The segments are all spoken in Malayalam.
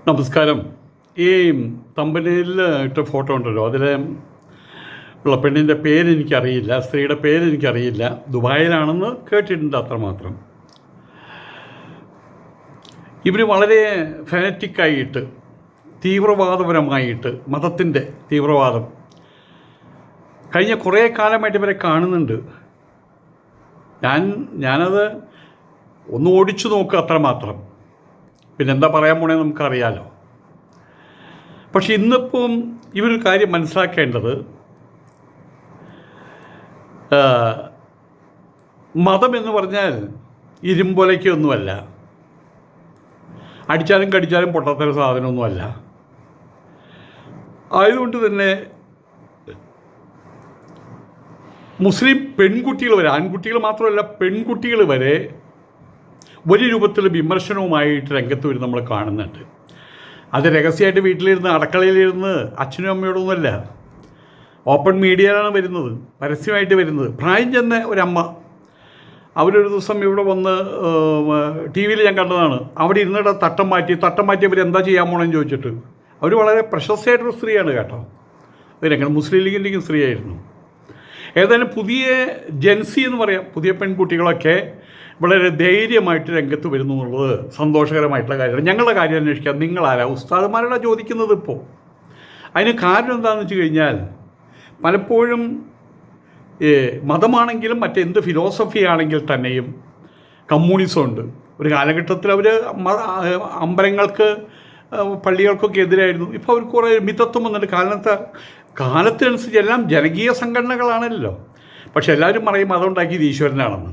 നമസ്കാരം. ഈ തമ്പനയിൽ ഇട്ട ഫോട്ടോ ഉണ്ടല്ലോ, അതിൽ ഉള്ള പെണ്ണിൻ്റെ പേരെനിക്കറിയില്ല, സ്ത്രീയുടെ പേരെനിക്കറിയില്ല. ദുബായിലാണെന്ന് കേട്ടിട്ടുണ്ട്, അത്രമാത്രം. ഇവർ വളരെ ഫാനറ്റിക്കായിട്ട്, തീവ്രവാദപരമായിട്ട്, മതത്തിൻ്റെ തീവ്രവാദം കഴിഞ്ഞ കുറേ കാലമായിട്ട് ഇവരെ കാണുന്നുണ്ട്. ഞാനത് ഒന്ന് ഓടിച്ചു നോക്കുക, അത്രമാത്രം. പിന്നെന്താ പറയാൻ പോണേ നമുക്കറിയാലോ. പക്ഷെ ഇന്നിപ്പം ഇവരൊരു കാര്യം മനസ്സിലാക്കേണ്ടത്, മതം എന്ന് പറഞ്ഞാൽ ഇരുമ്പൊലയ്ക്കൊന്നുമല്ല, അടിച്ചാലും കടിച്ചാലും പൊട്ടത്തര സാധനമൊന്നുമല്ല. ആയതുകൊണ്ട് തന്നെ മുസ്ലിം പെൺകുട്ടികൾ വരെ, ആൺകുട്ടികൾ മാത്രമല്ല പെൺകുട്ടികൾ വരെ ഒരു രൂപത്തിൽ വിമർശനവുമായിട്ട് രംഗത്ത് വരും നമ്മൾ കാണുന്നുണ്ട്. അത് രഹസ്യമായിട്ട് വീട്ടിലിരുന്ന് അടുക്കളയിലിരുന്ന് അച്ഛനും അമ്മയോടൊന്നുമല്ല, ഓപ്പൺ മീഡിയയിലാണ് വരുന്നത്, പരസ്യമായിട്ട് വരുന്നത്. പ്രായം ചെന്ന ഒരമ്മ, അവരൊരു ദിവസം ഇവിടെ വന്ന് ടി വിയിൽ ഞാൻ കണ്ടതാണ്. അവിടെ ഇരുന്നിട്ട് തട്ടം മാറ്റി അവർ എന്താ ചെയ്യാൻ പോകണമെന്ന് ചോദിച്ചിട്ട്. അവർ വളരെ പ്രശസ്തയായിട്ടൊരു സ്ത്രീയാണ് കേട്ടോ. അവരങ്ങനെ മുസ്ലിം ലീഗിൻ്റെയും സ്ത്രീയായിരുന്നു. ഏതായാലും പുതിയ ജെൻസി എന്ന് പറയാം, പുതിയ പെൺകുട്ടികളൊക്കെ വളരെ ധൈര്യമായിട്ട് രംഗത്ത് വരുന്നു എന്നുള്ളത് സന്തോഷകരമായിട്ടുള്ള കാര്യമാണ്. ഞങ്ങളുടെ കാര്യം അന്വേഷിക്കാം, നിങ്ങളാരാ ഉസ്താദുമാരോടാ ചോദിക്കുന്നത് ഇപ്പോൾ. അതിന് കാരണം എന്താണെന്ന് വെച്ച് കഴിഞ്ഞാൽ, പലപ്പോഴും മതമാണെങ്കിലും മറ്റെന്ത് ഫിലോസഫി ആണെങ്കിൽ തന്നെയും കമ്മ്യൂണിസം ഉണ്ട്. ഒരു കാലഘട്ടത്തിൽ അവർ അമ്പലങ്ങൾക്ക് പള്ളികൾക്കൊക്കെ എതിരായിരുന്നു. ഇപ്പോൾ അവർ കുറേ മിതത്വം വന്നിട്ട് കാലത്തിനനുസരിച്ച് എല്ലാം ജനകീയ സംഘടനകളാണല്ലോ. പക്ഷെ എല്ലാവരും പറയും മതം ഉണ്ടാക്കിയത് ഈശ്വരനാണെന്ന്.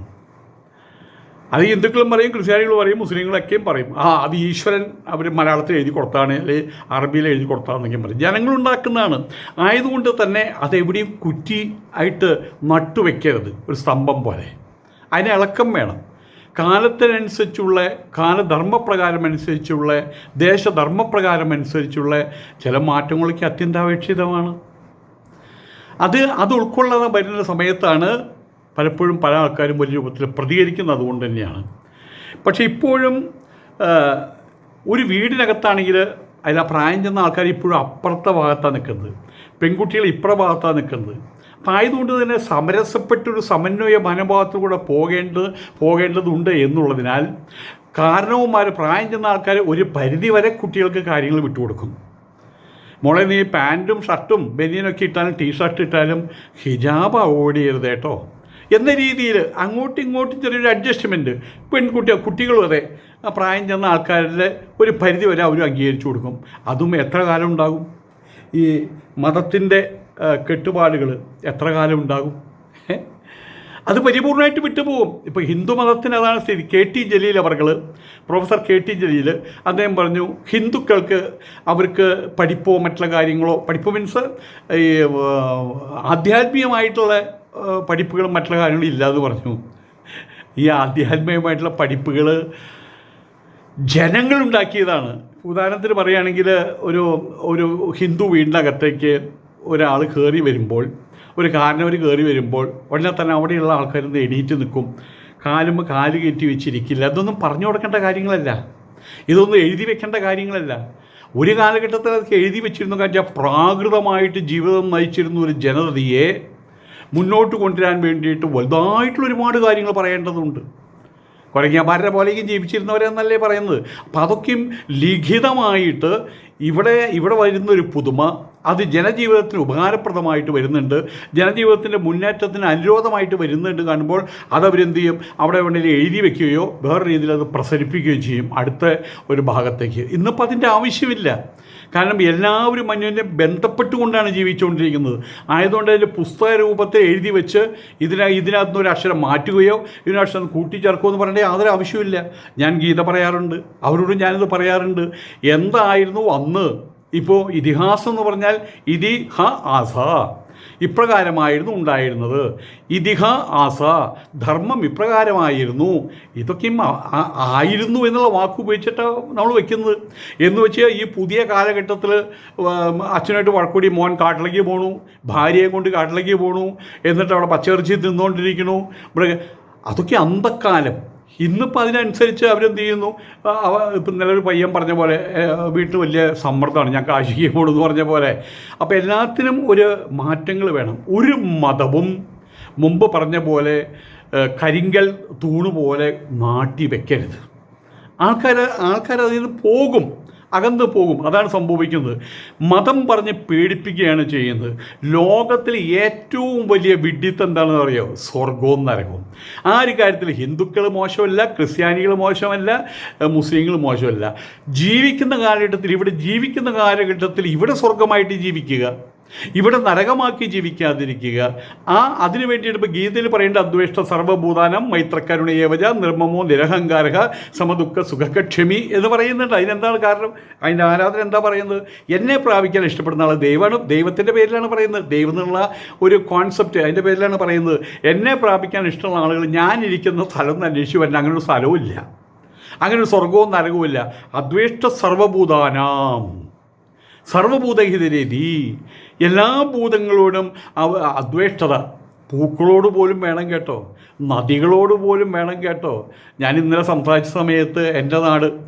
അത് ഹിന്ദുക്കളും പറയും, ക്രിസ്ത്യാനികളും പറയും, മുസ്ലിങ്ങളൊക്കെയും പറയും അത് ഈശ്വരൻ അവർ മലയാളത്തിൽ എഴുതി കൊടുത്താണ്, അല്ലെങ്കിൽ അറബിയിൽ എഴുതി കൊടുത്താണെന്നൊക്കെയും പറയും. ജനങ്ങളുണ്ടാക്കുന്നതാണ്. ആയതുകൊണ്ട് തന്നെ അതെവിടെയും കുറ്റി ആയിട്ട് നട്ടുവെക്കരുത്, ഒരു സ്തംഭം പോലെ. അതിന് ഇളക്കം വേണം. കാലത്തിനനുസരിച്ചുള്ള, കാലധർമ്മപ്രകാരം അനുസരിച്ചുള്ള, ദേശധർമ്മപ്രകാരം അനുസരിച്ചുള്ള ചില മാറ്റങ്ങളൊക്കെ അത്യന്താപേക്ഷിതമാണ്. അത് ഉൾക്കൊള്ളാതെ വരുന്ന സമയത്താണ് പലപ്പോഴും പല ആൾക്കാരും വലിയ രൂപത്തിൽ പ്രതികരിക്കുന്നത്. അതുകൊണ്ട് തന്നെയാണ്. പക്ഷേ ഇപ്പോഴും ഒരു വീടിനകത്താണെങ്കിൽ അതിൽ പ്രായം ചെന്ന ആൾക്കാർ ഇപ്പോഴും അപ്പുറത്തെ ഭാഗത്താണ് നിൽക്കുന്നത്, പെൺകുട്ടികൾ ഇപ്പുറ ഭാഗത്താണ് നിൽക്കുന്നത്. അപ്പം ആയതുകൊണ്ട് തന്നെ സമരസപ്പെട്ടൊരു സമന്വയ മനോഭാവത്തിലൂടെ പോകേണ്ടതുണ്ട് എന്നുള്ളതിനാൽ കാരണവന്മാർ, പ്രായം ചെന്ന ആൾക്കാർ ഒരു പരിധി വരെ കുട്ടികൾക്ക് കാര്യങ്ങൾ വിട്ടുകൊടുക്കും. മോളെ നീ പാൻറ്റും ഷർട്ടും ബനിയനൊക്കെ ഇട്ടാലും ടീഷർട്ട് ഇട്ടാലും ഹിജാബ് അവോയ്ഡ് ചെയ്യരുത് കേട്ടോ എന്ന രീതിയിൽ അങ്ങോട്ടും ഇങ്ങോട്ടും ചെറിയൊരു അഡ്ജസ്റ്റ്മെൻറ്റ് കുട്ടികളും അതെ പ്രായം ചെന്ന ആൾക്കാരുടെ ഒരു പരിധി വരെ അവരും അംഗീകരിച്ചു കൊടുക്കും. അതും എത്ര കാലം ഉണ്ടാകും? ഈ മതത്തിൻ്റെ കെട്ടുപാടുകൾ എത്ര കാലം ഉണ്ടാകും? അത് പരിപൂർണമായിട്ട് വിട്ടുപോകും. ഇപ്പോൾ ഹിന്ദു മതത്തിന് അതാണ് സ്ഥിതി. പ്രൊഫസർ കെ ടി ജലീൽ അദ്ദേഹം പറഞ്ഞു, ഹിന്ദുക്കൾക്ക് അവർക്ക് പഠിപ്പോ മറ്റുള്ള കാര്യങ്ങളോ, പഠിപ്പ് മീൻസ് ഈ ആധ്യാത്മികമായിട്ടുള്ള പഠിപ്പുകളും മറ്റുള്ള കാര്യങ്ങളും ഇല്ലാതെ പറഞ്ഞു. ഈ ആധ്യാത്മികമായിട്ടുള്ള പഠിപ്പുകൾ ജനങ്ങളുണ്ടാക്കിയതാണ്. ഉദാഹരണത്തിന് പറയുകയാണെങ്കിൽ ഒരു ഹിന്ദു വീടിനകത്തേക്ക് ഒരാൾ കയറി വരുമ്പോൾ, ഒരു കാരണവർ കയറി വരുമ്പോൾ ഉടനെ തന്നെ അവിടെയുള്ള ആൾക്കാരൊന്ന് എണീറ്റ് നിൽക്കും, കാലുമ്പോൾ കാല് കയറ്റി വെച്ചിരിക്കില്ല. അതൊന്നും പറഞ്ഞു കൊടുക്കേണ്ട കാര്യങ്ങളല്ല, ഇതൊന്നും എഴുതി വെക്കേണ്ട കാര്യങ്ങളല്ല. ഒരു കാലഘട്ടത്തിൽ അതൊക്കെ എഴുതി വെച്ചിരുന്നു. കാരണം പ്രാകൃതമായിട്ട് ജീവിതം നയിച്ചിരുന്ന ഒരു ജനതയെ മുന്നോട്ട് കൊണ്ടുവരാൻ വേണ്ടിയിട്ട് വലുതായിട്ടുള്ള ഒരുപാട് കാര്യങ്ങൾ പറയേണ്ടതുണ്ട്. കുരങ്ങന്മാരുടെ പോലെയും ജീവിച്ചിരുന്നവരെന്നല്ലേ പറയുന്നത്. അപ്പോൾ അതൊക്കെയും ലിഖിതമായിട്ട് ഇവിടെ വരുന്നൊരു പുതുമ, അത് ജനജീവിതത്തിന് ഉപകാരപ്രദമായിട്ട് വരുന്നുണ്ട്, ജനജീവിതത്തിൻ്റെ മുന്നേറ്റത്തിന് അനുരോധമായിട്ട് വരുന്നുണ്ട് കാണുമ്പോൾ അതവരെന്ത് ചെയ്യും, അവിടെ വേണമെങ്കിൽ എഴുതി വയ്ക്കുകയോ വേറെ രീതിയിൽ അത് പ്രസരിപ്പിക്കുകയോ ചെയ്യും അടുത്ത ഒരു ഭാഗത്തേക്ക്. ഇന്നിപ്പോൾ അതിൻ്റെ ആവശ്യമില്ല. കാരണം എല്ലാവരും മനുഷ്യനെ ബന്ധപ്പെട്ടുകൊണ്ടാണ് ജീവിച്ചുകൊണ്ടിരിക്കുന്നത്. ആയതുകൊണ്ട് അതിൻ്റെ പുസ്തക രൂപത്തെ എഴുതി വെച്ച് ഇതിനകത്തുനിന്ന് ഒരു അക്ഷരം മാറ്റുകയോ ഇതിനക്ഷരം കൂട്ടിച്ചേർക്കുകയോ എന്ന് പറയേണ്ട യാതൊരു ആവശ്യമില്ല. ഞാൻ ഗീത പറയാറുണ്ട്, അവരോട് ഞാനിത് പറയാറുണ്ട്. എന്തായിരുന്നു അന്ന്? ഇപ്പോൾ ഇതിഹാസം എന്ന് പറഞ്ഞാൽ ആസ, ഇപ്രകാരമായിരുന്നു ഉണ്ടായിരുന്നത്. ആസ, ധർമ്മം ഇപ്രകാരമായിരുന്നു. ഇതൊക്കെയും ആയിരുന്നു എന്നുള്ള വാക്ക് ഉപയോഗിച്ചിട്ടാണ് നമ്മൾ വയ്ക്കുന്നത്. എന്ന് വെച്ച് ഈ പുതിയ കാലഘട്ടത്തിൽ അച്ഛനായിട്ട് വഴക്കൂടി മോൻ കാട്ടിലേക്ക് പോണു, ഭാര്യയെ കൊണ്ട് കാട്ടിലേക്ക് പോണു, എന്നിട്ട് അവിടെ പച്ചയിറച്ചി തിന്നുകൊണ്ടിരിക്കണു. അതൊക്കെ അന്തക്കാലം. ഇന്നിപ്പോൾ അതിനനുസരിച്ച് അവരെന്ത് ചെയ്യുന്നു, ഇപ്പം നല്ലൊരു പയ്യൻ പറഞ്ഞ പോലെ വീട്ടിൽ വലിയ സമ്മർദ്ദമാണ്, ഞാൻ കാശിക്ക് പോണെന്ന് പറഞ്ഞ പോലെ. അപ്പോൾ എല്ലാത്തിനും ഒരു മാറ്റങ്ങൾ വേണം. ഒരു മതവും മുമ്പ് പറഞ്ഞ പോലെ കരിങ്കൽ തൂണ് പോലെ നാട്ടി വെക്കരുത്. ആൾക്കാർ അതിൽ നിന്ന് പോകും, അകന്ന് പോകും. അതാണ് സംഭവിക്കുന്നത്. മതം പറഞ്ഞ് പേടിപ്പിക്കുകയാണ് ചെയ്യുന്നത്. ലോകത്തിൽ ഏറ്റവും വലിയ വിഡ്ഢിത്തം എന്താണെന്ന് അറിയാമോ? സ്വർഗവും നരകവും. ആ ഒരു കാര്യത്തിൽ ഹിന്ദുക്കൾ മോശമല്ല, ക്രിസ്ത്യാനികൾ മോശമല്ല, മുസ്ലിങ്ങൾ മോശമല്ല. ജീവിക്കുന്ന കാലഘട്ടത്തിൽ ഇവിടെ സ്വർഗമായിട്ട് ജീവിക്കുക, ഇവിടെ നരകമാക്കി ജീവിക്കാതിരിക്കുക. അതിനു വേണ്ടിയിട്ട് ഇപ്പോൾ ഗീതയിൽ പറയേണ്ട അദ്വേഷ്ട സർവ്വഭൂതാനം മൈത്രക്കരുണയേവജ നിർമ്മമോ നിരഹങ്കാരക സമദുഃഖ സുഖക്ഷമി എന്ന് പറയുന്നുണ്ട്. അതിനെന്താണ് കാരണം? അതിൻ്റെ ആരാധന എന്താ പറയുന്നത്? എന്നെ പ്രാപിക്കാൻ ഇഷ്ടപ്പെടുന്ന ആൾ ദൈവമാണ്. ദൈവത്തിൻ്റെ പേരിലാണ് പറയുന്നത്. ദൈവം എന്നുള്ള ഒരു കോൺസെപ്റ്റ് അതിൻ്റെ പേരിലാണ് പറയുന്നത്. എന്നെ പ്രാപിക്കാൻ ഇഷ്ടമുള്ള ആളുകൾ ഞാനിരിക്കുന്ന സ്ഥലം ഒന്ന് അന്വേഷിച്ച് വരണം. അങ്ങനൊരു സ്ഥലവും ഇല്ല, അങ്ങനെ ഒരു സ്വർഗവും നരകവും ഇല്ല. അദ്വേഷ്ട സർവ്വഭൂതാനാം സർവഭൂതഹിതരീതി, എല്ലാ ഭൂതങ്ങളോടും അദ്വേഷ്ടത. പൂക്കളോട് പോലും വേണം കേട്ടോ, നദികളോട് പോലും വേണം കേട്ടോ. ഞാൻ ഇന്നലെ സംസാരിച്ച സമയത്ത് എൻ്റെ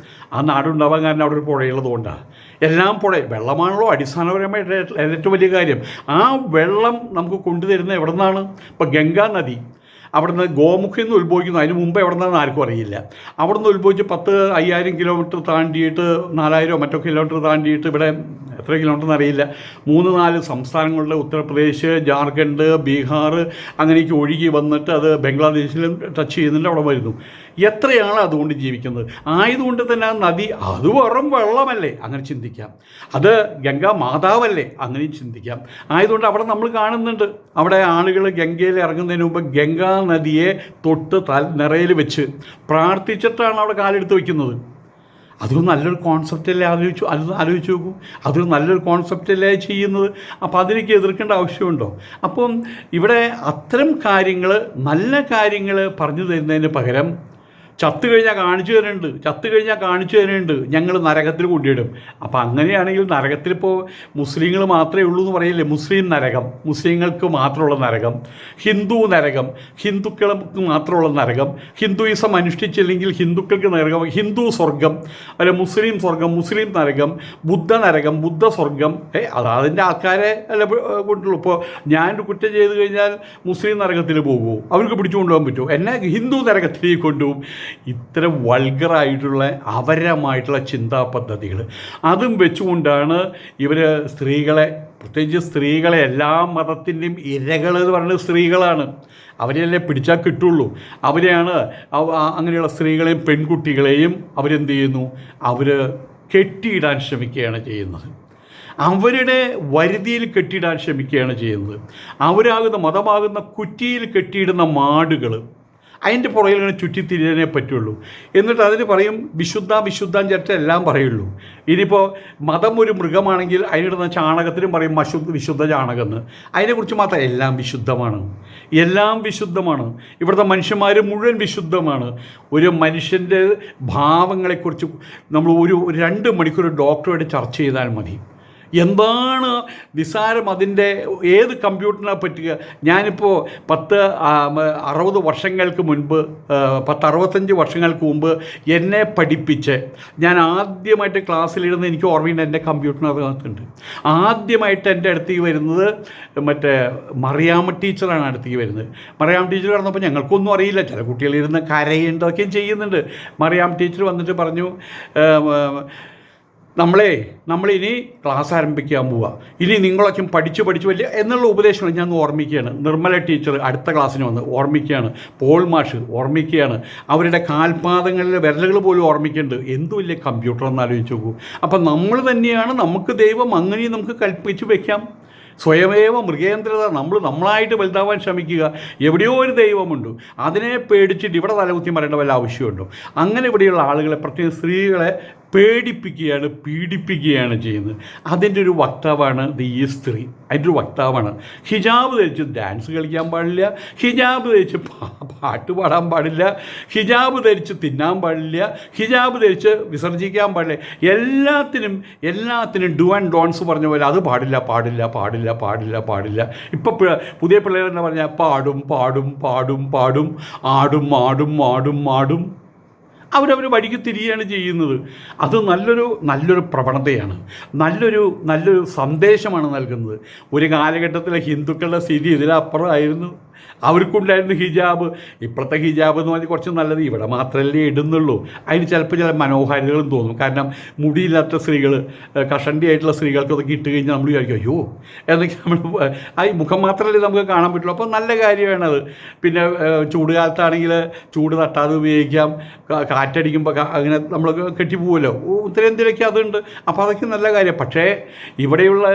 നാടുണ്ടാവാൻ കാരണം അവിടെ ഒരു പുഴയുള്ളത് കൊണ്ടാണ്. എല്ലാം വെള്ളമാണല്ലോ അടിസ്ഥാനപരമായിട്ട് ഏറ്റവും വലിയ കാര്യം. ആ വെള്ളം നമുക്ക് കൊണ്ടുതരുന്നത് എവിടെ നിന്നാണ്? ഇപ്പോൾ ഗംഗാ നദി അവിടുന്ന് ഗോമുഖിൽ നിന്ന് ഉത്ഭവിക്കുന്നു. അതിന് മുമ്പ് എവിടെ നിന്നാണെന്ന് ആർക്കും അറിയില്ല. അവിടെ നിന്ന് ഉത്ഭവിച്ച് 10,000 കിലോമീറ്റർ താണ്ടിയിട്ട് 4,000 മറ്റോ കിലോമീറ്റർ താണ്ടിയിട്ട് ഇവിടെ എത്ര കിലോമീറ്റർ എന്നറിയില്ല 3-4 സംസ്ഥാനങ്ങളുടെ ഉത്തർപ്രദേശ്, ജാർഖണ്ഡ്, ബീഹാർ അങ്ങനെയൊക്കെ ഒഴുകി വന്നിട്ട് അത് ബംഗ്ലാദേശിലും ടച്ച് ചെയ്യുന്നുണ്ട്, അവിടെ വരുന്നു. എത്രയാണ് അതുകൊണ്ട് ജീവിക്കുന്നത്? ആയതുകൊണ്ട് തന്നെ ആ നദി അത് വെറും വെള്ളമല്ലേ, അങ്ങനെ ചിന്തിക്കാം. അത് ഗംഗാ മാതാവല്ലേ, അങ്ങനെയും ചിന്തിക്കാം. ആയതുകൊണ്ട് അവിടെ നമ്മൾ കാണുന്നുണ്ട്, അവിടെ ആളുകൾ ഗംഗയിൽ ഇറങ്ങുന്നതിന് മുമ്പ് ഗംഗാ നദിയെ തൊട്ട് നിറയിൽ വെച്ച് പ്രാർത്ഥിച്ചിട്ടാണ് അവിടെ കാലെടുത്ത് വയ്ക്കുന്നത്. അതൊരു നല്ലൊരു കോൺസെപ്റ്റല്ലേ? ആലോചിച്ച് നോക്കൂ. അതൊരു നല്ലൊരു കോൺസെപ്റ്റല്ലേ ചെയ്യുന്നത്? അപ്പോൾ അതിലേക്ക് എതിർക്കേണ്ട ആവശ്യമുണ്ടോ? അപ്പം ഇവിടെ അത്തരം കാര്യങ്ങൾ, നല്ല കാര്യങ്ങൾ പറഞ്ഞു തരുന്നതിന് പകരം ചത്തു കഴിഞ്ഞാൽ കാണിച്ചു തരുന്നുണ്ട് ഞങ്ങൾ നരകത്തിൽ കൊണ്ടിടും. അപ്പോൾ അങ്ങനെയാണെങ്കിൽ നരകത്തിലിപ്പോൾ മുസ്ലിങ്ങൾ മാത്രമേ ഉള്ളൂ എന്ന് പറയില്ലേ? മുസ്ലിം നരകം, മുസ്ലിങ്ങൾക്ക് മാത്രമുള്ള നരകം. ഹിന്ദു നരകം, ഹിന്ദുക്കൾക്ക് മാത്രമുള്ള നരകം. ഹിന്ദുയിസം അനുഷ്ഠിച്ചില്ലെങ്കിൽ ഹിന്ദുക്കൾക്ക് നരകം. ഹിന്ദു സ്വർഗം, അല്ല മുസ്ലിം സ്വർഗം, മുസ്ലിം നരകം. ബുദ്ധ നരകം, ബുദ്ധ സ്വർഗം. അതിൻ്റെ ആൾക്കാരെ അല്ല കൊണ്ടുള്ളൂ. ഇപ്പോൾ ഞാനൊരു കുറ്റം ചെയ്ത് കഴിഞ്ഞാൽ മുസ്ലിം നരകത്തിൽ പോകുമോ? അവർക്ക് പിടിച്ചു കൊണ്ടുപോകാൻ പറ്റുമോ? എന്നെ ഹിന്ദു നരകത്തിലേക്ക് കൊണ്ടുപോകും. ഇത്തരം വൾഗറായിട്ടുള്ള അപരമായിട്ടുള്ള ചിന്താ പദ്ധതികൾ അതും വെച്ചുകൊണ്ടാണ് ഇവർ സ്ത്രീകളെ, പ്രത്യേകിച്ച് സ്ത്രീകളെ, എല്ലാ മതത്തിൻ്റെയും ഇരകൾ എന്ന് പറയുന്നത് സ്ത്രീകളാണ്. അവരെയല്ലേ പിടിച്ചാൽ കിട്ടുള്ളൂ. അവരെയാണ് അങ്ങനെയുള്ള സ്ത്രീകളെയും പെൺകുട്ടികളെയും അവരെന്ത് ചെയ്യുന്നു? അവർ കെട്ടിയിടാൻ ശ്രമിക്കുകയാണ് ചെയ്യുന്നത്. അവരുടെ വരുതിയിൽ കെട്ടിയിടാൻ ശ്രമിക്കുകയാണ് ചെയ്യുന്നത്. അവരാകുന്ന മതമാകുന്ന കുറ്റിയിൽ കെട്ടിയിടുന്ന മാടുകൾ, അതിൻ്റെ പുറകിൽ ഇങ്ങനെ ചുറ്റിത്തിരിയാനേ പറ്റുള്ളൂ. എന്നിട്ട് അതിന് പറയും വിശുദ്ധം ചേർത്ത് എല്ലാം പറയുള്ളൂ. ഇനിയിപ്പോൾ മതം ഒരു മൃഗമാണെങ്കിൽ അതിനിടുന്ന ചാണകത്തിനും പറയും വിശുദ്ധ ചാണകം എന്ന്. അതിനെക്കുറിച്ച് മാത്രം എല്ലാം വിശുദ്ധമാണ്. ഇവിടുത്തെ മനുഷ്യന്മാർ മുഴുവൻ വിശുദ്ധമാണ്. ഒരു മനുഷ്യൻ്റെ ഭാവങ്ങളെക്കുറിച്ച് നമ്മൾ ഒരു 2 മണിക്കൂർ ഡോക്ടറുമായിട്ട് ചർച്ച ചെയ്താൽ മതി. എന്താണ് നിസാരം അതിൻ്റെ, ഏത് കമ്പ്യൂട്ടറിനെ പറ്റുക? ഞാനിപ്പോൾ 60 വർഷങ്ങൾക്ക് മുൻപ്, 65 വർഷങ്ങൾക്ക് മുമ്പ് എന്നെ പഠിപ്പിച്ച് ഞാൻ ആദ്യമായിട്ട് ക്ലാസ്സിലിരുന്ന് എനിക്ക് ഓർമ്മയുണ്ട്, എൻ്റെ കമ്പ്യൂട്ടറിനകത്തുണ്ട്. ആദ്യമായിട്ട് എൻ്റെ അടുത്തേക്ക് വരുന്നത് മറ്റേ മറിയാമ്മ ടീച്ചറാണ് അടുത്തേക്ക് വരുന്നത്. മറിയാമ്മ ടീച്ചർ പറഞ്ഞപ്പോൾ ഞങ്ങൾക്കൊന്നും അറിയില്ല, ചില കുട്ടികളിരുന്ന് കരയുണ്ടൊക്കെയും ചെയ്യുന്നുണ്ട്. മറിയാമ്മ ടീച്ചർ വന്നിട്ട് പറഞ്ഞു, നമ്മളിനി ക്ലാസ് ആരംഭിക്കാൻ പോവുക, ഇനി നിങ്ങളൊക്കെ പഠിച്ച് വലിയ എന്നുള്ള ഉപദേശങ്ങൾ ഞാൻ ഓർമ്മിക്കുകയാണ്. നിർമ്മല ടീച്ചർ അടുത്ത ക്ലാസ്സിന് വന്ന് ഓർമ്മിക്കുകയാണ്. പോൾ മാഷ് ഓർമ്മിക്കുകയാണ്. അവരുടെ കാൽപാദങ്ങളിലെ വിരലുകൾ പോലും ഓർമ്മിക്കുന്നുണ്ട്. എന്തു വലിയ കമ്പ്യൂട്ടർ എന്ന് ആലോചിച്ച് നോക്കൂ. അപ്പം നമ്മൾ തന്നെയാണ് നമുക്ക് ദൈവം, അങ്ങനെയും നമുക്ക് കൽപ്പിച്ച് വയ്ക്കാം. സ്വയമേവ മൃഗേന്ദ്രത. നമ്മളായിട്ട് വലുതാവാൻ ശ്രമിക്കുക. എവിടെയോ ഒരു ദൈവമുണ്ട്, അതിനെ പേടിച്ചിട്ട് ഇവിടെ തലകുത്തി മറേണ്ട വല്ല ആവശ്യമുണ്ടോ? അങ്ങനെ ഇവിടെയുള്ള ആളുകളെ, പ്രത്യേകിച്ച് സ്ത്രീകളെ പേടിപ്പിക്കുകയാണ്, പീഡിപ്പിക്കുകയാണ് ചെയ്യുന്നത്. അതിൻ്റെ ഒരു വക്താവാണ് ഈ സ്ത്രീ. അതിൻ്റെ ഒരു വക്താവാണ്. ഹിജാബ് ധരിച്ച് ഡാൻസ് കളിക്കാൻ പാടില്ല, ഹിജാബ് ധരിച്ച് പാട്ട് പാടാൻ പാടില്ല, ഹിജാബ് ധരിച്ച് തിന്നാൻ പാടില്ല, ഹിജാബ് ധരിച്ച് വിസർജിക്കാൻ പാടില്ല. എല്ലാത്തിനും ഡു ആൻഡ് ഡോൺസ് പറഞ്ഞ പോലെ അത് പാടില്ല പാടില്ല പാടില്ല പാടില്ല പാടില്ല. ഇപ്പം പുതിയ പിള്ളേരെന്ന് പറഞ്ഞാൽ പാടും പാടും പാടും പാടും ആടും ആടും ആടും ആടും അവരവർ വഴിക്ക് തിരിയാണ് ചെയ്യുന്നത്. അത് നല്ലൊരു പ്രവണതയാണ്, നല്ലൊരു സന്ദേശമാണ് നൽകുന്നത്. ഒരു കാലഘട്ടത്തിലെ ഹിന്ദുക്കളുടെ സ്ഥിതി ഇതിലപ്പുറമായിരുന്നു. അവർക്കുണ്ടായിരുന്നു ഹിജാബ്. ഇപ്പോഴത്തെ ഹിജാബ് എന്ന് പറഞ്ഞാൽ കുറച്ച് നല്ലത് ഇവിടെ മാത്രമല്ലേ ഇടുന്നുള്ളൂ. അതിന് ചിലപ്പോൾ ചില മനോഹാരിതകളും തോന്നും. കാരണം മുടിയില്ലാത്ത സ്ത്രീകൾ, കഷണ്ടിയായിട്ടുള്ള സ്ത്രീകൾക്ക് അതൊക്കെ ഇട്ട് കഴിഞ്ഞാൽ നമ്മൾ വിചാരിക്കും അയ്യോ എന്നൊക്കെ നമ്മൾ ആ മുഖം മാത്രമല്ലേ നമുക്ക് കാണാൻ പറ്റുള്ളൂ. അപ്പോൾ നല്ല കാര്യമാണത്. പിന്നെ ചൂട് കാലത്താണെങ്കിൽ ചൂട് തട്ടാതെ ഉപയോഗിക്കാം. കാറ്റടിക്കുമ്പോൾ അങ്ങനെ നമ്മൾ കെട്ടിപ്പോവുമല്ലോ. ഉത്തരേന്ത്യയിലൊക്കെ അതുണ്ട്. അപ്പോൾ അതൊക്കെ നല്ല കാര്യം. പക്ഷേ ഇവിടെയുള്ള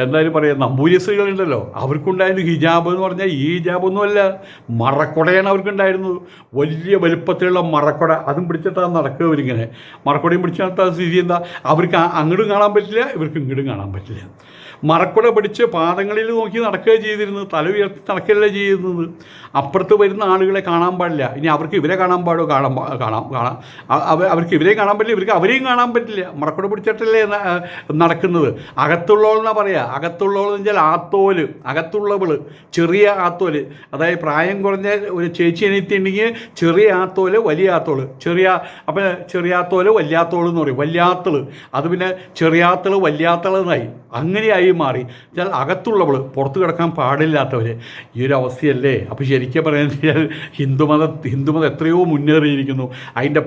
എന്തായാലും പറയാം നമ്പൂരി സ്ത്രീകളുണ്ടല്ലോ, അവർക്കുണ്ടായിരുന്നു ഹിജാബ് എന്ന് പറഞ്ഞാൽ ഈ ഹിജാബൊന്നുമല്ല, മറക്കൊടയാണ് അവർക്കുണ്ടായിരുന്നത്. വലിയ വലുപ്പത്തിലുള്ള മറക്കൊട, അതും പിടിച്ചിട്ടാണ് നടക്കുക. ഇവരിങ്ങനെ മറക്കൊടയും പിടിച്ച് നടത്താൻ സ്ഥിതി എന്താ? അവർക്ക് അങ്ങോട്ടും കാണാൻ പറ്റില്ല, ഇവർക്ക് ഇങ്ങോട്ടും കാണാൻ പറ്റില്ല. മറക്കുട പിടിച്ച് പാദങ്ങളിൽ നോക്കി നടക്കുക ചെയ്തിരുന്നത്, തല ഉയർത്തി നടക്കുകയല്ല ചെയ്യുന്നത്. അപ്പുറത്ത് വരുന്ന ആളുകളെ കാണാൻ പാടില്ല. ഇനി അവർക്ക് ഇവരെ കാണാൻ പാടോ? കാണാം. അവർക്ക് ഇവരെയും കാണാൻ പറ്റില്ല, ഇവർക്ക് അവരെയും കാണാൻ പറ്റില്ല. മറക്കുട പിടിച്ചിട്ടല്ലേ നടക്കുന്നത്. അകത്തുള്ളവളെന്നാണ് പറയുക. അകത്തുള്ളവളെന്ന് വെച്ചാൽ ആത്തോല്, അകത്തുള്ളവൾ, ചെറിയ ആത്തോല്. അതായത് പ്രായം കുറഞ്ഞ ഒരു ചേച്ചി അനിയത്തി ഉണ്ടെങ്കിൽ ചെറിയ ആത്തോല്, വലിയ ആത്തോള്. അപ്പം ചെറിയാത്തോല് വല്യാത്തോള് എന്ന് പറയും. വല്യാത്തള് അത് പിന്നെ ചെറിയാത്തള് വല്യാത്തളെന്നായി, അങ്ങനെയായി മാറി. എന്നാൽ അകത്തുള്ളവൾ, പുറത്ത് കിടക്കാൻ പാടില്ലാത്തവർ. ഈ ഒരു അവസ്ഥയല്ലേ? അപ്പോൾ ശരിക്കും പറയാൻ ഹിന്ദുമതം എത്രയോ മുന്നേറിയിരിക്കുന്നു. അതിൻ്റെ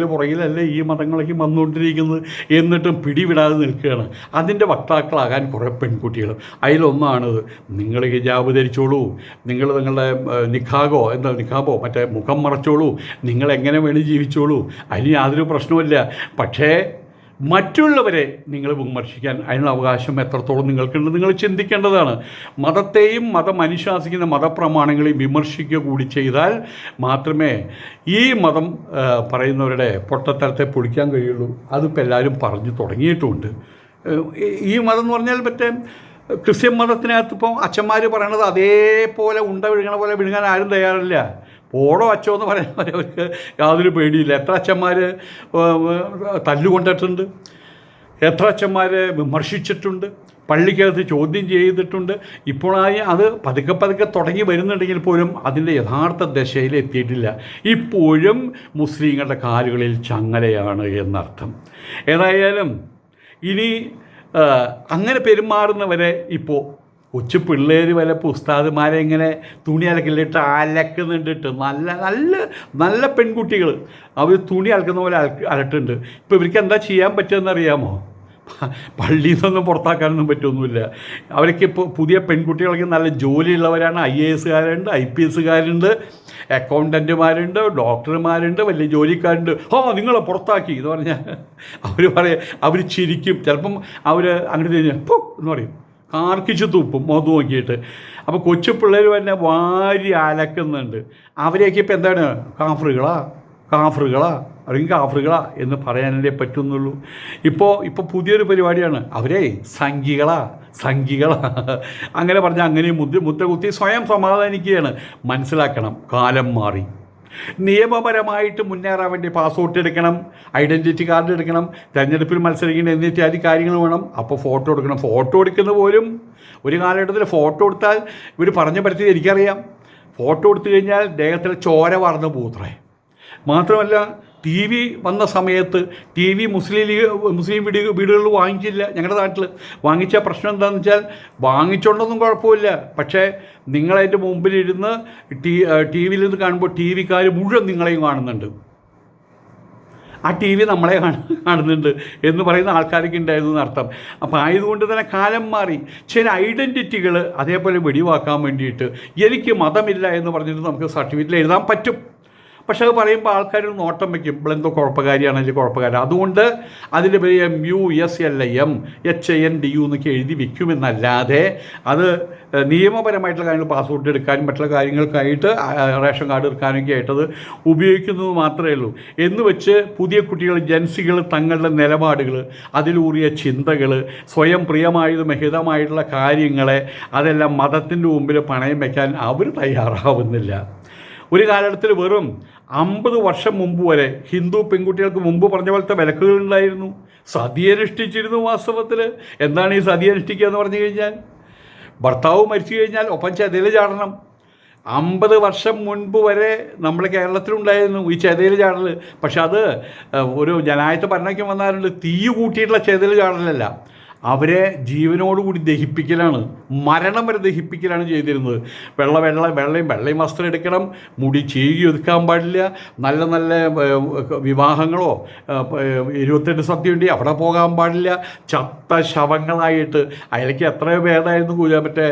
പുറകിലല്ലേ ഈ മതങ്ങളൊക്കെ വന്നുകൊണ്ടിരിക്കുന്നത്. എന്നിട്ടും പിടിവിടാതെ നിൽക്കുകയാണ്. അതിൻ്റെ വക്താക്കളാകാൻ കുറേ പെൺകുട്ടികൾ. അതിലൊന്നാണിത്. നിങ്ങൾ ഹിജാബ് ധരിച്ചോളൂ, നിങ്ങൾ നിങ്ങളുടെ നിഖാബോ മറ്റേ മുഖം മറച്ചോളൂ, നിങ്ങളെങ്ങനെ വേണം ജീവിച്ചോളൂ, അതിന് യാതൊരു പ്രശ്നവുമില്ല. പക്ഷേ മറ്റുള്ളവരെ നിങ്ങൾ വിമർശിക്കാൻ അതിനുള്ള അവകാശം എത്രത്തോളം നിങ്ങൾക്കുണ്ട് നിങ്ങൾ ചിന്തിക്കേണ്ടതാണ്. മതത്തെയും മതമനുശാസിക്കുന്ന മതപ്രമാണങ്ങളെയും വിമർശിക്കുക കൂടി ചെയ്താൽ മാത്രമേ ഈ മതം പറയുന്നവരുടെ പൊട്ടത്തരത്തെ പൊളിക്കാൻ കഴിയുള്ളൂ. അതിപ്പോൾ എല്ലാവരും പറഞ്ഞു തുടങ്ങിയിട്ടുമുണ്ട്. ഈ മതം എന്ന് പറഞ്ഞാൽ മറ്റേ ക്രിസ്ത്യൻ മതത്തിനകത്ത് ഇപ്പോൾ അച്ഛന്മാർ പറയണത് അതേപോലെ ഉണ്ട വിഴുങ്ങണ പോലെ വിഴുങ്ങാൻ ആരും തയ്യാറില്ല. പോടോ അച്ചോ എന്ന് പറയാൻ അവർക്ക് യാതൊരു പേടിയില്ല. എത്ര അച്ഛന്മാർ തല്ലുകൊണ്ടിട്ടുണ്ട്, എത്ര അച്ഛന്മാർ വിമർശിച്ചിട്ടുണ്ട്, പള്ളിക്കകത്ത് ചോദ്യം ചെയ്തിട്ടുണ്ട്. ഇപ്പോഴായി അത് പതുക്കെ തുടങ്ങി വരുന്നുണ്ടെങ്കിൽ പോലും അതിൻ്റെ യഥാർത്ഥ ദശയിൽ എത്തിയിട്ടില്ല. ഇപ്പോഴും മുസ്ലിങ്ങളുടെ കാലുകളിൽ ചങ്ങലയാണ് എന്നർത്ഥം. ഏതായാലും ഇനി അങ്ങനെ പെരുമാറുന്നവരെ ഇപ്പോൾ കൊച്ചു പിള്ളേർ വല്ല ഉസ്താദുമാരെ ഇങ്ങനെ തുണി അലക്കിലിട്ട് അലക്കുന്നുണ്ടിട്ട് നല്ല പെൺകുട്ടികൾ അവർ തുണി അലക്കുന്ന പോലെ അലട്ടുണ്ട്. ഇപ്പോൾ ഇവർക്ക് എന്താ ചെയ്യാൻ പറ്റുമെന്നറിയാമോ? പള്ളിയിൽ നിന്നൊന്നും പുറത്താക്കാനൊന്നും പറ്റുമൊന്നുമില്ല. അവർക്ക് ഇപ്പോൾ പുതിയ പെൺകുട്ടികൾക്ക് നല്ല ജോലിയുള്ളവരാണ്. IAS IPS അക്കൗണ്ടൻറ്റുമാരുണ്ട്, ഡോക്ടർമാരുണ്ട്, വലിയ ജോലിക്കാരുണ്ട്. നിങ്ങളെ പുറത്താക്കി എന്ന് പറഞ്ഞാൽ അവർ ചിരിക്കും. ചിലപ്പം അവർ അങ്ങനെ എന്ന് പറയും, കാർക്കിച്ച് തുപ്പും മുഖത്ത് നോക്കിയിട്ട്. അപ്പോൾ കൊച്ചു പിള്ളേർ തന്നെ വാരി അലക്കുന്നുണ്ട്. അവരെയൊക്കെ ഇപ്പോൾ എന്താണ് കാഫറുകളാ അല്ലെങ്കിൽ കാഫറുകളാ എന്ന് പറയാനല്ലേ പറ്റുന്നുള്ളൂ. ഇപ്പോൾ പുതിയൊരു പരിപാടിയാണ്. അവരെ സംഘികളാ അങ്ങനെ പറഞ്ഞാൽ അങ്ങനെ മുദ്ര കുത്തി സ്വയം സമാധാനിക്കുകയാണ്. മനസ്സിലാക്കണം, കാലം മാറി. നിയമപരമായിട്ട് മുന്നേറാൻ വേണ്ടി പാസ്പോർട്ട് എടുക്കണം, ഐഡൻറ്റിറ്റി കാർഡ് എടുക്കണം, തെരഞ്ഞെടുപ്പിൽ മത്സരിക്കണം എന്നിത്യാദി കാര്യങ്ങൾ വേണം. അപ്പോൾ ഫോട്ടോ എടുക്കണം. ഫോട്ടോ എടുക്കുന്ന പോലും ഒരു കാലഘട്ടത്തിൽ ഫോട്ടോ എടുത്താൽ ഇവർ പറഞ്ഞു പറ്റിയത് എനിക്കറിയാം. ഫോട്ടോ എടുത്തു കഴിഞ്ഞാൽ ദേഹത്തിൽ ചോര വാർന്ന് പൂത്രേ. മാത്രമല്ല TV വന്ന സമയത്ത് TV മുസ്ലിം വീടുകളിൽ വാങ്ങിച്ചില്ല. ഞങ്ങളുടെ നാട്ടിൽ വാങ്ങിച്ച പ്രശ്നം എന്താണെന്ന് വെച്ചാൽ വാങ്ങിച്ചോണ്ടൊന്നും കുഴപ്പമില്ല. പക്ഷേ നിങ്ങളതിൻ്റെ മുമ്പിലിരുന്ന് TV-യിൽ നിന്ന് കാണുമ്പോൾ TV-ക്കാർ മുഴുവൻ നിങ്ങളെയും കാണുന്നുണ്ട്. ആ TV നമ്മളെ കാണുന്നുണ്ട് എന്ന് പറയുന്ന ആൾക്കാരൊക്കെ ഉണ്ടായിരുന്നു എന്നർത്ഥം. അപ്പോൾ ആയതുകൊണ്ട് തന്നെ കാലം മാറി. ചില ഐഡൻറ്റിറ്റികൾ അതേപോലെ വെടിവാക്കാൻ വേണ്ടിയിട്ട് എനിക്ക് മതമില്ല എന്ന് പറഞ്ഞിട്ട് നമുക്ക് സർട്ടിഫിക്കറ്റിൽ എഴുതാൻ പറ്റും. പക്ഷെ അത് പറയുമ്പോൾ ആൾക്കാർ നോട്ടം വയ്ക്കും, ഇവളെന്തോ കുഴപ്പക്കാരിയാണെങ്കിൽ കുഴപ്പക്കാരി, അതുകൊണ്ട് അതിൻ്റെ പേര് MUSLIMHANDU എന്നൊക്കെ എഴുതി വയ്ക്കുമെന്നല്ലാതെ അത് നിയമപരമായിട്ടുള്ള കാര്യങ്ങൾ പാസ്പോർട്ട് എടുക്കാനും മറ്റുള്ള കാര്യങ്ങൾക്കായിട്ട് റേഷൻ കാർഡ് എടുക്കാനൊക്കെ ആയിട്ടത് ഉപയോഗിക്കുന്നത് മാത്രമേ ഉള്ളൂ. എന്ന് വെച്ച് പുതിയ കുട്ടികൾ ജൻസികൾ തങ്ങളുടെ നിലപാടുകൾ, അതിലൂറിയ ചിന്തകൾ, സ്വയം പ്രിയമായതും ഹിതമായിട്ടുള്ള കാര്യങ്ങളെ അതെല്ലാം മതത്തിൻ്റെ മുമ്പിൽ പണയം വയ്ക്കാൻ അവർ തയ്യാറാവുന്നില്ല. ഒരു കാലഘട്ടത്തിൽ വെറും 50 വർഷം മുമ്പ് വരെ ഹിന്ദു പെൺകുട്ടികൾക്ക് മുമ്പ് പറഞ്ഞ പോലത്തെ വിലക്കുകളുണ്ടായിരുന്നു. സതി അനുഷ്ഠിച്ചിരുന്നു. വാസ്തവത്തിൽ എന്താണ് ഈ സതി അനുഷ്ഠിക്കുക എന്ന് പറഞ്ഞു കഴിഞ്ഞാൽ, ഭർത്താവ് മരിച്ചു കഴിഞ്ഞാൽ ഒപ്പം ചെതയിൽ ചാടണം. 50 വർഷം മുൻപ് വരെ നമ്മൾ കേരളത്തിലുണ്ടായിരുന്നു ഈ ചെതയിൽ ചാടൽ. പക്ഷെ അത് ഒരു ജനായത്ത് ഭരണമൊക്കെ വന്നാലുണ്ട്, തീ കൂട്ടിയിട്ടുള്ള ചെതയിൽ ചാടലല്ല, അവരെ ജീവനോടുകൂടി ദഹിപ്പിക്കലാണ്, മരണം വരെ ദഹിപ്പിക്കലാണ് ചെയ്തിരുന്നത്. വെള്ളയും വസ്ത്രം എടുക്കണം, മുടി ചീകി ഒതുക്കാൻ പാടില്ല, നല്ല നല്ല വിവാഹങ്ങളോ 28 സദ്യ ഉണ്ടെങ്കിൽ അവിടെ പോകാൻ പാടില്ല, ചത്ത ശവങ്ങളായിട്ട്. അതിലേക്ക് എത്രയോ ഭേദമായിരുന്നു മറ്റേ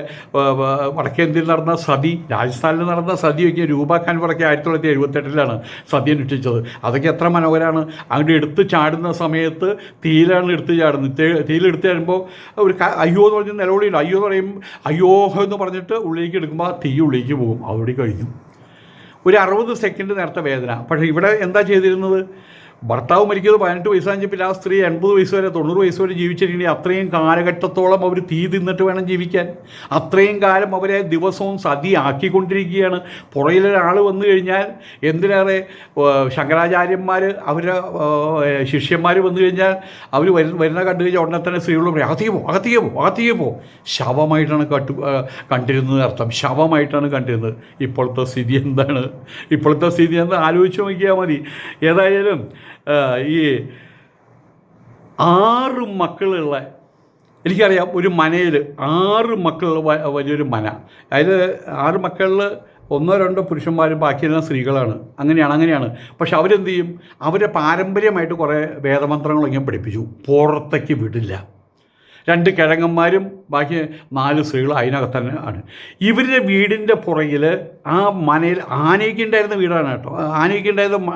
വടക്കേന്ത്യയിൽ നടന്ന സതി, രാജസ്ഥാനിൽ നടന്ന സതിയൊക്കെ രൂപ ഖാൻവറൊക്കെ 1978 സദ്യ അനുഷ്ഠിച്ചത്. അതൊക്കെ എത്ര മനോഹരമാണ്. അങ്ങോട്ട് എടുത്ത് ചാടുന്ന സമയത്ത് തീയിലാണ് എടുത്ത് ചാടുന്നത്. തീയിലെടുത്ത് വരുമ്പോൾ ഒരു അയ്യോ എന്ന് പറഞ്ഞ് നിലവിളിയുണ്ട്. അയ്യോ എന്ന് പറയുമ്പോൾ അയ്യോ എന്ന് പറഞ്ഞിട്ട് ഉള്ളിലേക്ക് എടുക്കുമ്പോൾ തീ ഉള്ളിലേക്ക് പോകും, അവിടെ കഴിഞ്ഞു. ഒരു 60 സെക്കൻഡ് നേരത്തെ വേദന. പക്ഷേ ഇവിടെ എന്താ ചെയ്തിരുന്നത്, ഭർത്താവ് മരിക്കുന്നത് 18 വയസ്സാഞ്ചപ്പോൾ ആ സ്ത്രീ 80 വയസ്സ് വരെ 90 വയസ്സ് വരെ ജീവിച്ചിട്ടുണ്ടെങ്കിൽ അത്രയും കാലഘട്ടത്തോളം അവർ തീ തിന്നിട്ട് വേണം ജീവിക്കാൻ. അത്രയും കാലം അവരെ ദിവസവും സതി ആക്കിക്കൊണ്ടിരിക്കുകയാണ്. പുറയിലൊരാൾ വന്നു കഴിഞ്ഞാൽ, എന്തിനേറെ ശങ്കരാചാര്യന്മാർ അവരുടെ ശിഷ്യന്മാർ വന്നു കഴിഞ്ഞാൽ അവർ വരുന്ന കണ്ടു കഴിഞ്ഞാൽ ഉടനെ തന്നെ സ്ത്രീകൾ പറയും അകത്തേക്ക് പോ. ശവമായിട്ടാണ് കണ്ടിരുന്നത് അർത്ഥം, ശവമായിട്ടാണ് കണ്ടിരുന്നത്. ഇപ്പോഴത്തെ സ്ഥിതി എന്താണ്? ആലോചിച്ച് നോക്കിയാൽ മതി. ഏതായാലും ഈ 6 മക്കളുള്ള, എനിക്കറിയാം ഒരു മനയിൽ 6 മക്കളുള്ള വലിയൊരു മന. അതിൽ 6 മക്കളിൽ 1-2 പുരുഷന്മാരും ബാക്കിയെല്ലാം സ്ത്രീകളാണ്. അങ്ങനെയാണ്. പക്ഷെ അവരെന്ത് ചെയ്യും, അവരെ പാരമ്പര്യമായിട്ട് കുറേ വേദമന്ത്രങ്ങളൊക്കെ പഠിപ്പിച്ചു, പുറത്തേക്ക് വിടില്ല. 2 കിഴങ്ങന്മാരും ബാക്കി 4 സ്ത്രീകൾ അതിനകത്ത് തന്നെ ആണ്. ഇവരുടെ വീടിൻ്റെ പുറകിൽ ആ മനയിൽ ആനയ്ക്ക് ഉണ്ടായിരുന്ന വീടാണ് കേട്ടോ. ആനയ്ക്ക് ഉണ്ടായിരുന്ന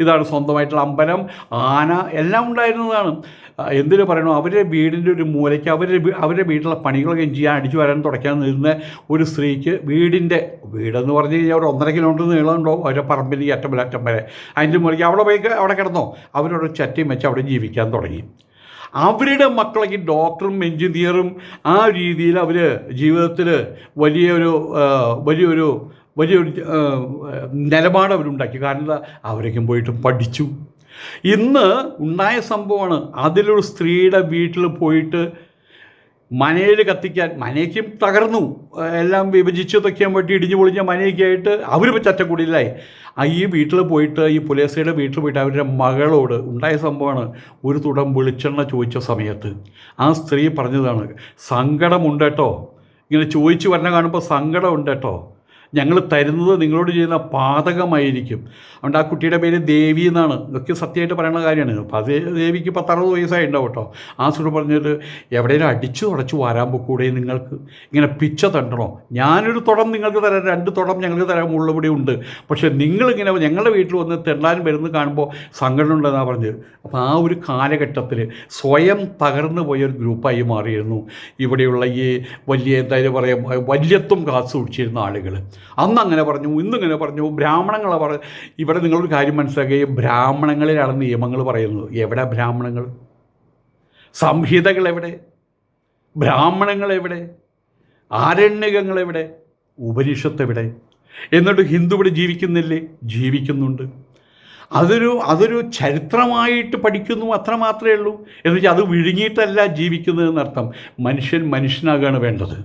ഇതാണ്, സ്വന്തമായിട്ടുള്ള അമ്പലം, ആന എല്ലാം ഉണ്ടായിരുന്നതാണ്. എന്തിനു പറയണു, അവരുടെ വീടിൻ്റെ ഒരു മൂലയ്ക്ക് അവരുടെ വീട്ടിലെ പണികളൊക്കെ ചെയ്യാൻ, അടിച്ചു വരാൻ തുടയ്ക്കാൻ നിന്ന ഒരു സ്ത്രീക്ക് വീടെന്ന് പറഞ്ഞു കഴിഞ്ഞാൽ ഒരു 1.5 കിലോമീറ്റർ നീളമുണ്ടോ അവരുടെ പറമ്പിൽ അറ്റം വരെ. അതിൻ്റെ മൂലയ്ക്ക് അവിടെ കിടന്നോ, അവരോട് ചറ്റയും വെച്ച് അവിടെ ജീവിക്കാൻ തുടങ്ങി. അവരുടെ മക്കളൊക്കെ ഡോക്ടറും എൻജിനീയറും ആ രീതിയിൽ അവർ ജീവിതത്തിൽ വലിയൊരു നിലപാട് അവരുണ്ടാക്കി. കാരണം എന്താ, അവരൊക്കെ പോയിട്ടും പഠിച്ചു. ഇന്ന് ഉണ്ടായ സംഭവമാണ്, അതിലൊരു സ്ത്രീയുടെ വീട്ടിൽ പോയിട്ട് മനയിൽ കത്തിക്കാൻ, മനയ്ക്കും തകർന്നു, എല്ലാം വിഭജിച്ചതൊക്കെ വേണ്ടി ഇടിഞ്ഞു പൊളിഞ്ഞ മനയൊക്കെ ആയിട്ട് അവർ ചറ്റക്കുടിയിലായി. ഈ വീട്ടിൽ പോയിട്ട്, ഈ പുലേസയുടെ വീട്ടിൽ പോയിട്ട് അവരുടെ മകളോട് ഉണ്ടായ സംഭവമാണ്. ഒരു തുടം വെളിച്ചെണ്ണ ചോദിച്ച സമയത്ത് ആ സ്ത്രീ പറഞ്ഞതാണ്, സങ്കടമുണ്ട് കേട്ടോ, ഇങ്ങനെ ചോദിച്ചു വരണ കാണുമ്പോൾ സങ്കടമുണ്ട് കേട്ടോ, ഞങ്ങൾ തരുന്നത് നിങ്ങളോട് ചെയ്യുന്ന പാതകമായിരിക്കും. അതുകൊണ്ട് ആ കുട്ടിയുടെ പേര് ദേവി എന്നാണ്. ഇതൊക്കെ സത്യമായിട്ട് പറയുന്ന കാര്യമാണ്. അപ്പോൾ അത് ദേവിക്ക് 10-60 വയസ്സായി ഉണ്ടാവും കേട്ടോ. ആ സുഖം പറഞ്ഞിട്ട് എവിടെയെങ്കിലും അടിച്ചു തുടച്ചു വരാൻ പോക്കൂടെ, നിങ്ങൾക്ക് ഇങ്ങനെ പിച്ച തണ്ടണോ? ഞാനൊരു തുടം നിങ്ങൾക്ക് തരാം, 2 തുടം ഞങ്ങൾക്ക് തരാൻ ഉള്ളവിടെ ഉണ്ട്. പക്ഷേ നിങ്ങളിങ്ങനെ ഞങ്ങളുടെ വീട്ടിൽ വന്ന് തെണ്ടാനും വരുന്നത് കാണുമ്പോൾ സങ്കടം ഉണ്ടെന്നാണ് പറഞ്ഞത്. അപ്പോൾ ആ ഒരു കാലഘട്ടത്തിൽ സ്വയം തകർന്നു പോയൊരു ഗ്രൂപ്പായി മാറിയിരുന്നു ഇവിടെയുള്ള ഈ എന്തായാലും പറയാം വല്യത്വം കാത്തു സൂക്ഷിച്ചിരുന്ന ആളുകൾ. അന്ന് അങ്ങനെ പറഞ്ഞു, ഇന്നിങ്ങനെ പറഞ്ഞു. ബ്രാഹ്മണങ്ങളെ ഇവിടെ നിങ്ങളൊരു കാര്യം മനസ്സിലാക്കുക, ബ്രാഹ്മണങ്ങളിലാണ് നിയമങ്ങൾ പറയുന്നത്. എവിടെ ബ്രാഹ്മണങ്ങൾ? സംഹിതകൾ എവിടെ? ബ്രാഹ്മണങ്ങൾ എവിടെ? ആരണ്യകങ്ങൾ എവിടെ? ഉപനിഷത്ത് എവിടെ? എന്നിട്ട് ഹിന്ദു ഇവിടെ ജീവിക്കുന്നില്ലേ? ജീവിക്കുന്നുണ്ട്. അതൊരു ചരിത്രമായിട്ട് പഠിക്കുന്നു, അത്ര മാത്രമേ ഉള്ളൂ. എന്നുവെച്ചാൽ അത് വിഴുങ്ങിയിട്ടല്ല ജീവിക്കുന്നതെന്നർത്ഥം. മനുഷ്യനാകാണ് വേണ്ടത്.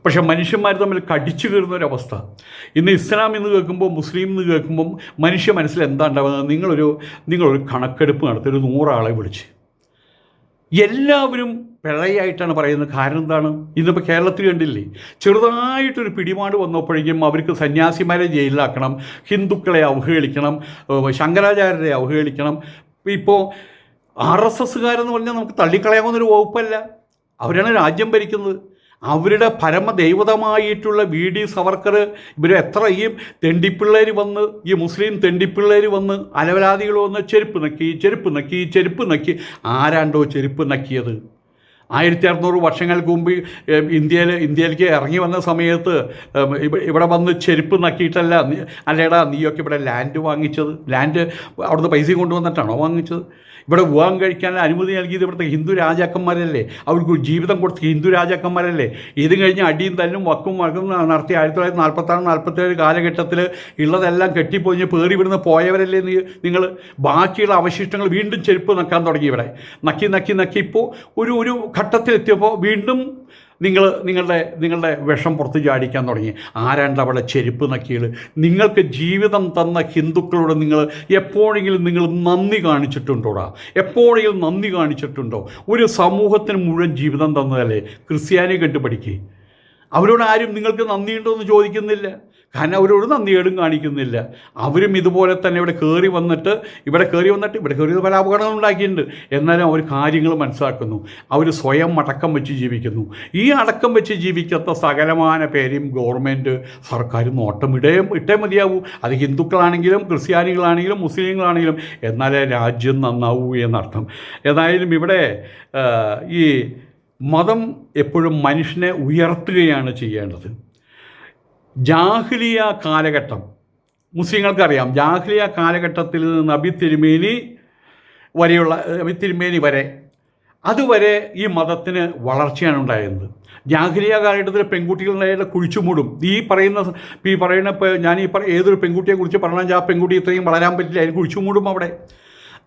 പക്ഷേ മനുഷ്യന്മാർ തമ്മിൽ കടിച്ചു കയറുന്നൊരവസ്ഥ. ഇന്ന് ഇസ്ലാം എന്ന് കേൾക്കുമ്പോൾ, മുസ്ലിം എന്ന് കേൾക്കുമ്പം മനുഷ്യ മനസ്സിൽ എന്താ ഉണ്ടാവുന്നത്? നിങ്ങളൊരു കണക്കെടുപ്പ് നടത്തി 100 ആളെ വിളിച്ച് എല്ലാവരും പിഴയായിട്ടാണ് പറയുന്നത്. കാരണം എന്താണ്? ഇന്നിപ്പോൾ കേരളത്തിൽ കണ്ടില്ലേ, ചെറുതായിട്ടൊരു പിടിപാട് വന്നപ്പോഴേക്കും അവർക്ക് സന്യാസിമാരെ ജയിലിലാക്കണം, ഹിന്ദുക്കളെ അവഹേളിക്കണം, ശങ്കരാചാര്യരെ അവഹേളിക്കണം. ഇപ്പോൾ RSSകാരെന്ന് പറഞ്ഞാൽ നമുക്ക് തള്ളിക്കളയാവുന്നൊരു വകുപ്പല്ല. അവരാണ് രാജ്യം ഭരിക്കുന്നത്. അവരുടെ പരമദൈവതമായിട്ടുള്ള വി ഡി സവർക്കർ ഇവർ എത്ര ഈ തെണ്ടിപ്പിള്ളേർ വന്ന് ഈ മുസ്ലിം തെണ്ടിപ്പിള്ളേർ വന്ന് അലവലാദികൾ വന്ന് ചെരുപ്പ് നക്കി ആരാണ്ടോ ചെരുപ്പ് നക്കിയത്? 1600 വർഷങ്ങൾക്ക് മുമ്പ് ഇന്ത്യയിലേക്ക് ഇറങ്ങി വന്ന സമയത്ത് ഇവിടെ വന്ന് ചെരുപ്പ് നക്കിയിട്ടല്ല അല്ലേടാ നീയൊക്കെ ഇവിടെ ലാൻഡ് വാങ്ങിച്ചത്? ലാൻഡ് അവിടുന്ന് പൈസ കൊണ്ടുവന്നിട്ടാണോ വാങ്ങിച്ചത്? ഇവിടെ വിവാഹം കഴിക്കാൻ അനുമതി നൽകിയത് ഇവിടുത്തെ ഹിന്ദു രാജാക്കന്മാരല്ലേ? അവർക്ക് ജീവിതം കൊടുത്ത ഹിന്ദു രാജാക്കന്മാരല്ലേ? ഇത് കഴിഞ്ഞ് അടിയും തല്ലും വക്കും നടത്തി 1946-47 കാലഘട്ടത്തിൽ ഉള്ളതെല്ലാം കെട്ടിപ്പൊഞ്ഞ് പേറി ഇവിടുന്ന് പോയവരല്ലേ നിങ്ങൾ? ബാക്കിയുള്ള അവശിഷ്ടങ്ങൾ വീണ്ടും ചെരുപ്പ് നക്കാൻ തുടങ്ങി. ഇവിടെ നക്കി ഇപ്പോൾ ഒരു ഘട്ടത്തിലെത്തിയപ്പോൾ വീണ്ടും നിങ്ങളുടെ വിഷം പുറത്ത് ചാടിക്കാൻ തുടങ്ങി. ആരാണ്ട് അവിടെ ചെരുപ്പ് നക്കിയത്? നിങ്ങൾക്ക് ജീവിതം തന്ന ഹിന്ദുക്കളോട് നിങ്ങൾ എപ്പോഴെങ്കിലും നന്ദി കാണിച്ചിട്ടുണ്ടോടാ? എപ്പോഴെങ്കിലും നന്ദി കാണിച്ചിട്ടുണ്ടോ? ഒരു സമൂഹത്തിന് മുഴുവൻ ജീവിതം തന്നതല്ലേ? ക്രിസ്ത്യാനിയെ കണ്ടുപഠിക്കുക. അവരോട് ആരും നിങ്ങൾക്ക് നന്ദിയുണ്ടോ എന്ന് ചോദിക്കുന്നില്ല. കാരണം അവരോട് നന്ദികേടും കാണിക്കുന്നില്ല. അവരും ഇതുപോലെ തന്നെ ഇവിടെ കയറി വന്നിട്ട് ഇവിടെ പല അപകടങ്ങൾ ഉണ്ടാക്കിയിട്ടുണ്ട്. എന്നാലും അവർ കാര്യങ്ങൾ മനസ്സിലാക്കുന്നു. അവർ സ്വയം അടക്കം വെച്ച് ജീവിക്കുന്നു. ഈ അടക്കം വെച്ച് ജീവിക്കാത്ത സകലമാന പേരെയും ഗവൺമെൻറ് സർക്കാർ ഇട്ടേ മതിയാവൂ. അത് ഹിന്ദുക്കളാണെങ്കിലും ക്രിസ്ത്യാനികളാണെങ്കിലും മുസ്ലിങ്ങളാണെങ്കിലും. എന്നാലേ രാജ്യം നന്നാവൂ എന്നർത്ഥം. ഏതായാലും ഇവിടെ ഈ മതം എപ്പോഴും മനുഷ്യനെ ഉയർത്തുകയാണ് ചെയ്യേണ്ടത്. ജാഹിലിയ കാലഘട്ടം മുസ്ലിങ്ങൾക്കറിയാം. ജാഹിലിയ കാലഘട്ടത്തിൽ നബി തിരുമേനി വരെ അതുവരെ ഈ മതത്തിന് വളർച്ചയാണ് ഉണ്ടായിരുന്നത്. ജാഹിലിയ കാലഘട്ടത്തിൽ പെൺകുട്ടികളുടെ കുഴിച്ചുമൂടും. ഏതൊരു പെൺകുട്ടിയെക്കുറിച്ച് പറഞ്ഞാൽ ആ പെൺകുട്ടി ഇത്രയും വളരാൻ പറ്റില്ല, അതിന് കുഴിച്ചുമൂടും അവിടെ.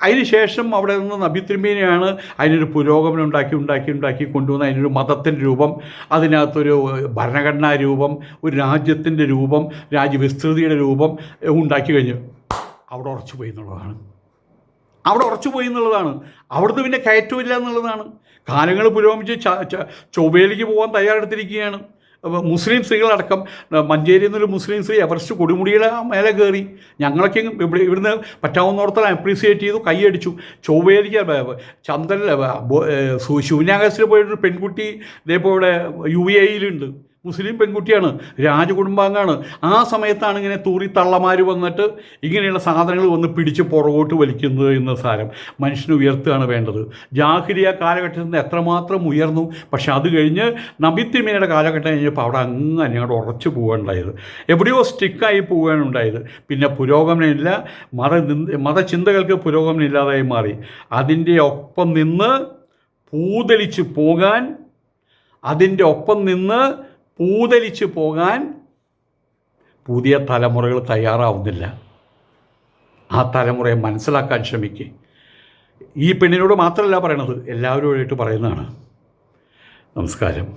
അതിന് ശേഷം അവിടെ നിന്ന് നബി തിരുമേനിയാണ് അതിനൊരു പുരോഗമനം ഉണ്ടാക്കി കൊണ്ടുവന്ന് അതിനൊരു മതത്തിൻ്റെ രൂപം, അതിനകത്തൊരു ഭരണഘടനാ രൂപം, ഒരു രാജ്യത്തിൻ്റെ രൂപം, രാജ്യവിസ്തൃതിയുടെ രൂപം ഉണ്ടാക്കി കഴിഞ്ഞു. അവിടെ ഉറച്ചു പോയി എന്നുള്ളതാണ്. അവിടുന്ന് പിന്നെ കയറ്റമില്ല എന്നുള്ളതാണ്. കാലങ്ങൾ പുരോഗമിച്ച് ചൊവ്വയിലേക്ക് പോകാൻ തയ്യാറെടുത്തിരിക്കുകയാണ്. മുസ്ലിം സ്ത്രീകളടക്കം. മഞ്ചേരിയിൽ നിന്നൊരു മുസ്ലിം സ്ത്രീ എവറസ്റ്റ് കൊടുമുടിയുടെ മേലെ കയറി. ഞങ്ങളൊക്കെ ഇവിടുന്ന് പറ്റാവുന്നിടത്തോളം അപ്രീസിയേറ്റ് ചെയ്തു, കൈയടിച്ചു. ചൊവ്വയിലേക്ക് ശൂന്യാകാശത്തിൽ പോയിട്ടൊരു പെൺകുട്ടി ഇതേപോലെ UAE-യിലുണ്ട്. മുസ്ലിം പെൺകുട്ടിയാണ്, രാജകുടുംബാംഗമാണ്. ആ സമയത്താണ് ഇങ്ങനെ തള്ളമാർ വന്നിട്ട് ഇങ്ങനെയുള്ള സാധനങ്ങൾ വന്ന് പിടിച്ച് പുറകോട്ട് വലിക്കുന്നത് എന്ന് സാരം. മനുഷ്യനെ ഉയർത്തുകയാണ് വേണ്ടത്. ജാഹിലിയ കാലഘട്ടത്തിൽ നിന്ന് എത്രമാത്രം ഉയർന്നു. പക്ഷെ അത് കഴിഞ്ഞ് നബി തിരുമേനിയുടെ കാലഘട്ടം കഴിഞ്ഞപ്പോൾ അവിടെ അങ്ങോട്ട് ഉറച്ചു പോവുകയുണ്ടായത്. എവിടെയോ സ്റ്റിക്കായി പോവുകയാണ് ഉണ്ടായത്. പിന്നെ പുരോഗമനമില്ല, മതചിന്തകൾക്ക് പുരോഗമനം ഇല്ലാതായി മാറി. അതിൻ്റെ ഒപ്പം നിന്ന് പൂതലിച്ച് പോകാൻ പുതിയ തലമുറകൾ തയ്യാറാവുന്നില്ല. ആ തലമുറയെ മനസ്സിലാക്കാൻ ശ്രമിക്കുക. ഈ പെണ്ണിനോട് മാത്രമല്ല പറയണത്, എല്ലാവരോടായിട്ട് പറയുന്നതാണ്. നമസ്കാരം.